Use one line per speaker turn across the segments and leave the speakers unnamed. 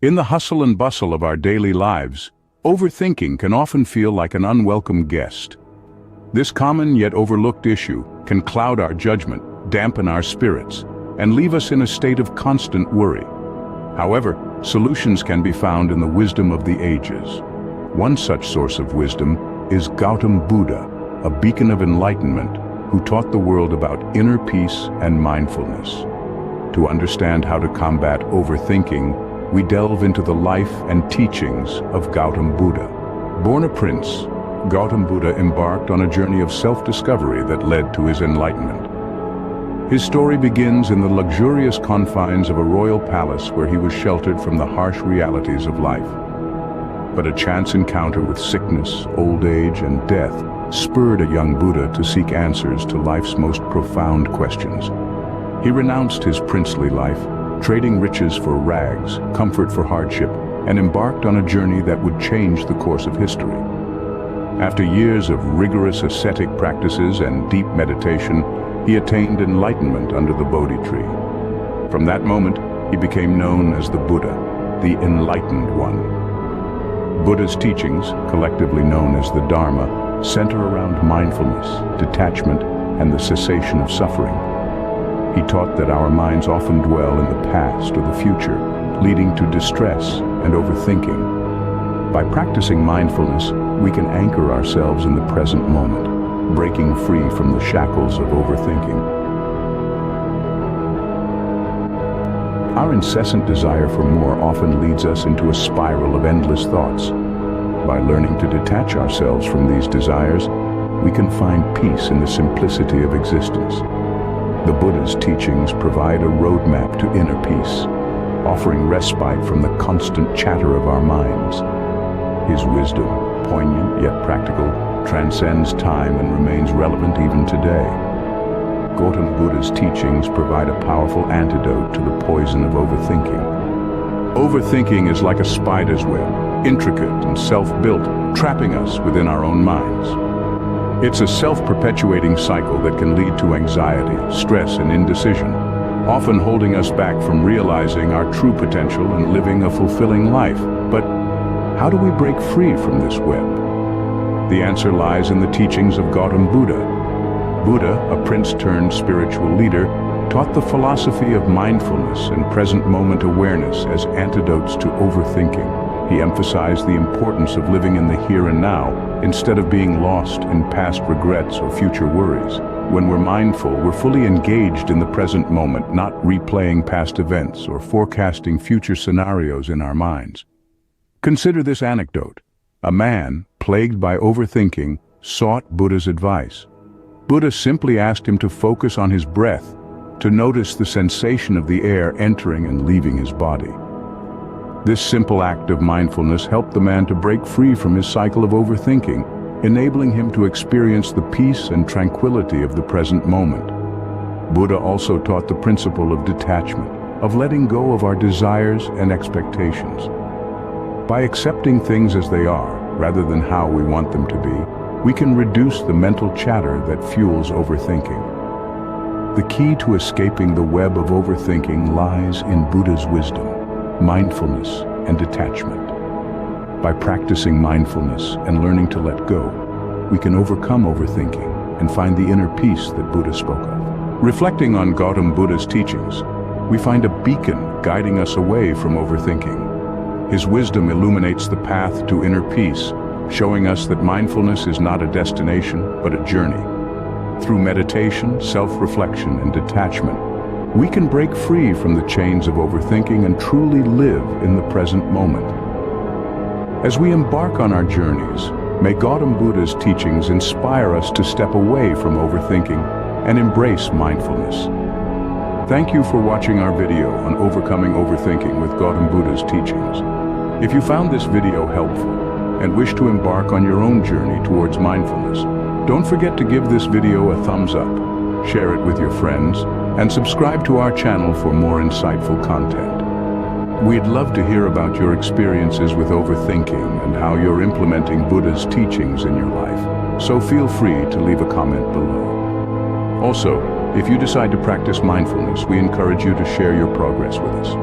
In the hustle and bustle of our daily lives, overthinking can often feel like an unwelcome guest. This common yet overlooked issue can cloud our judgment, dampen our spirits, and leave us in a state of constant worry. However, solutions can be found in the wisdom of the ages. One such source of wisdom is Gautam Buddha, a beacon of enlightenment who taught the world about inner peace and mindfulness. To understand how to combat overthinking, we delve into the life and teachings of Gautam Buddha. Born a prince, Gautam Buddha embarked on a journey of self-discovery that led to his enlightenment. His story begins in the luxurious confines of a royal palace where he was sheltered from the harsh realities of life. But a chance encounter with sickness, old age, and death spurred a young Buddha to seek answers to life's most profound questions. He renounced his princely life, trading riches for rags, comfort for hardship, and embarked on a journey that would change the course of history. After years of rigorous ascetic practices and deep meditation, he attained enlightenment under the Bodhi tree. From that moment, he became known as the Buddha, the Enlightened One. Buddha's teachings, collectively known as the Dharma, center around mindfulness, detachment, and the cessation of suffering. He taught that our minds often dwell in the past or the future, leading to distress and overthinking. By practicing mindfulness, we can anchor ourselves in the present moment, breaking free from the shackles of overthinking. Our incessant desire for more often leads us into a spiral of endless thoughts. By learning to detach ourselves from these desires, we can find peace in the simplicity of existence. The Buddha's teachings provide a roadmap to inner peace, offering respite from the constant chatter of our minds. His wisdom, poignant yet practical, transcends time and remains relevant even today. Gautam Buddha's teachings provide a powerful antidote to the poison of overthinking. Overthinking is like a spider's web, intricate and self-built, trapping us within our own minds. It's a self-perpetuating cycle that can lead to anxiety, stress, and indecision, often holding us back from realizing our true potential and living a fulfilling life. But how do we break free from this web? The answer lies in the teachings of Gautam Buddha. Buddha, a prince-turned-spiritual leader, taught the philosophy of mindfulness and present-moment awareness as antidotes to overthinking. He emphasized the importance of living in the here and now, instead of being lost in past regrets or future worries. When we're mindful, we're fully engaged in the present moment, not replaying past events or forecasting future scenarios in our minds. Consider this anecdote. A man, plagued by overthinking, sought Buddha's advice. Buddha simply asked him to focus on his breath, to notice the sensation of the air entering and leaving his body. This simple act of mindfulness helped the man to break free from his cycle of overthinking, enabling him to experience the peace and tranquility of the present moment. Buddha also taught the principle of detachment, of letting go of our desires and expectations. By accepting things as they are, rather than how we want them to be, we can reduce the mental chatter that fuels overthinking. The key to escaping the web of overthinking lies in Buddha's wisdom, mindfulness, and detachment. By practicing mindfulness and learning to let go, we can overcome overthinking and find the inner peace that Buddha spoke of. Reflecting on Gautam Buddha's teachings, we find a beacon guiding us away from overthinking. His wisdom illuminates the path to inner peace, showing us that mindfulness is not a destination, but a journey. Through meditation, self-reflection, and detachment, we can break free from the chains of overthinking and truly live in the present moment. As we embark on our journeys, may Gautam Buddha's teachings inspire us to step away from overthinking and embrace mindfulness. Thank you for watching our video on overcoming overthinking with Gautam Buddha's teachings. If you found this video helpful and wish to embark on your own journey towards mindfulness, don't forget to give this video a thumbs up, share it with your friends, and subscribe to our channel for more insightful content. We'd love to hear about your experiences with overthinking and how you're implementing Buddha's teachings in your life, so feel free to leave a comment below. Also, if you decide to practice mindfulness, we encourage you to share your progress with us.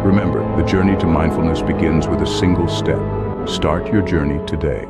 Remember, the journey to mindfulness begins with a single step. Start your journey today.